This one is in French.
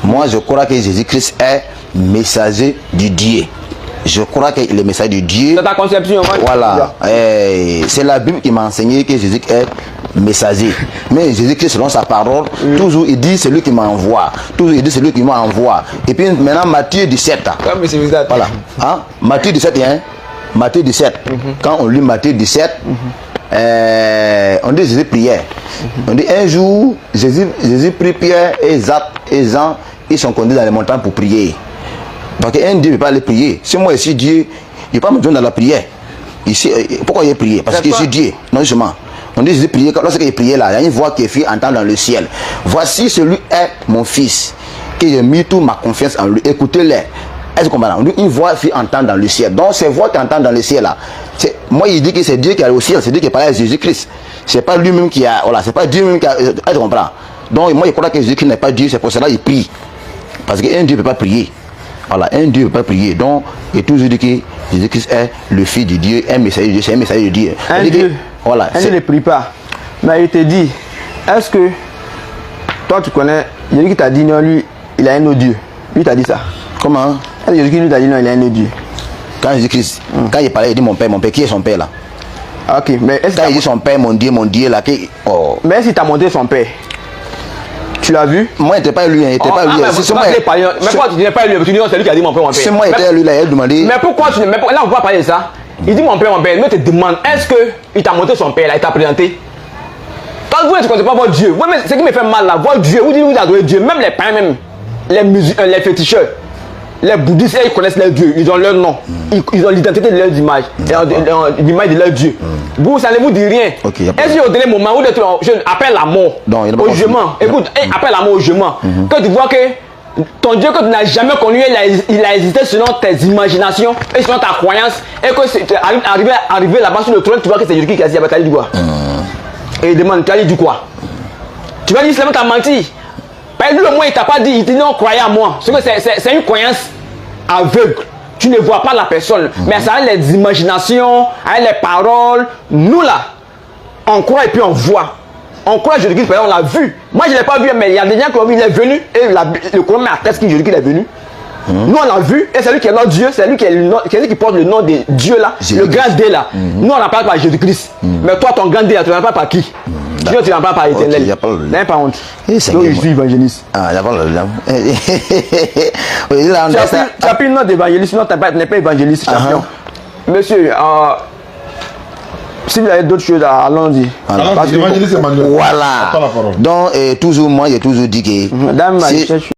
Moi, je crois que Jésus-Christ est messager du Dieu. Je crois qu'il est le message de Dieu. C'est ta conception. Voilà. C'est la Bible qui m'a enseigné que Jésus est messager. Mais Jésus-Christ, selon sa parole, toujours il dit c'est lui qui m'envoie. Toujours il dit c'est lui qui m'envoie. Et puis maintenant, Matthieu 17. Voilà. Hein? Matthieu 17, hein? Matthieu 17. Quand on lit Matthieu 17, on dit Jésus priait. On dit un jour, Jésus prit Pierre et Jacques et Jean, ils sont conduits dans les montagnes pour prier. Parce qu'un Dieu ne peut pas aller prier. Si moi ici Dieu, il ne peut pas me joindre dans la prière. Ici, pourquoi il a prié? Parce que je suis Dieu. Non, justement. On dit Jésus priait. Lorsqu'il priait là, il y a une voix qui est fit entendre dans le ciel. Voici celui est mon fils, que j'ai mis toute ma confiance en lui. Écoutez-les. Est-ce qu'on va? On dit une voix fit entendre dans le ciel. Donc ces voix qui entendent dans le ciel là, moi il dit que c'est Dieu qui est au ciel, c'est Dieu qui parle à Jésus-Christ. C'est pas lui-même qui a, voilà, c'est pas Dieu même qui a. Est-ce qu'on comprend? Donc moi je crois que Jésus-Christ n'est pas Dieu, c'est pour cela qu'il prie. Parce qu'un Dieu ne peut pas prier. Voilà, un Dieu ne peut pas prier. Donc, il est toujours dit que Jésus-Christ est le Fils de Dieu, un messager de Dieu, c'est un messager de Dieu. Un Dieu, voilà, un Dieu ne prie pas. Mais il te dit, est-ce que toi tu connais, Jésus qui t'a dit non, lui, il a un autre Dieu. Lui t'a dit ça. Comment? Jésus qui lui t'a dit non, il a un autre Dieu. Quand Jésus-Christ, quand il parlait, il dit mon père, qui est son père là? Ok, mais est-ce quand il dit son père, mon Dieu là, qui... Oh. Mais est-ce qu'il t'a montré son père? Tu l'as vu? Moi, il n'était pas lui, il n'était pas lui. Mais pourquoi tu n'es pas lui? Tu dis non, c'est lui qui a dit mon père, mon père. Si moi, il était lui, là, il a demandé. Mais pourquoi tu n'es là, on ne peut pas parler de ça. Il dit mon père, mais te demande, est-ce qu'il t'a montré son père là, il t'a présenté? Quand vous ne connaissez pas votre Dieu, oui, mais ce qui me fait mal là, votre Dieu, vous dites vous adorez Dieu, même les païens, même les féticheurs, les bouddhistes, ils connaissent leur Dieu, ils ont leur nom, ils ont l'identité de leur image, l'image de leur Dieu. Vous, ça ne vous dit rien. Okay, est-ce qu'au dernier moment, où je appelle la mort au jugement, écoute, appelle la mort au jugement, que tu vois que ton Dieu que tu n'as jamais connu, il a existé selon tes imaginations et selon ta croyance, et que tu arrivé là-bas sur le trône, tu vois que c'est Jésus qui a dit, tu as dit quoi? Et il demande, tu as dit quoi? Tu vas dire, seulement tu as menti. Par exemple, le moins, il t'a pas dit, il dit non, croyez à moi. Parce que c'est une croyance aveugle. Tu ne vois pas la personne. Mais ça a les imaginations, avec les paroles. Nous là, on croit et puis on voit. On croit Jésus-Christ, on l'a vu. Moi, je ne l'ai pas vu, mais il y a des gens qui ont vu, il est venu. Et le Coran atteste que Jésus-Christ est venu. Nous, on l'a vu. Et c'est lui qui est notre Dieu. C'est lui qui porte le nom de Dieu là. Le grand D là. Nous, on n'appelle pas Jésus-Christ. Mais toi, ton grand D là, tu n'appelles pas qui? Dieu, tu n'en parles pas éternel. N'ayez pas honte. Donc, je suis évangéliste. Ah, il n'y a pas de tu as pris une note d'évangéliste, sinon tu n'es pas évangéliste, champion. Monsieur, si vous avez d'autres choses, allons-y. Évangéliste Emmanuel. Voilà. Donc, toujours, moi, j'ai toujours dit que... Madame,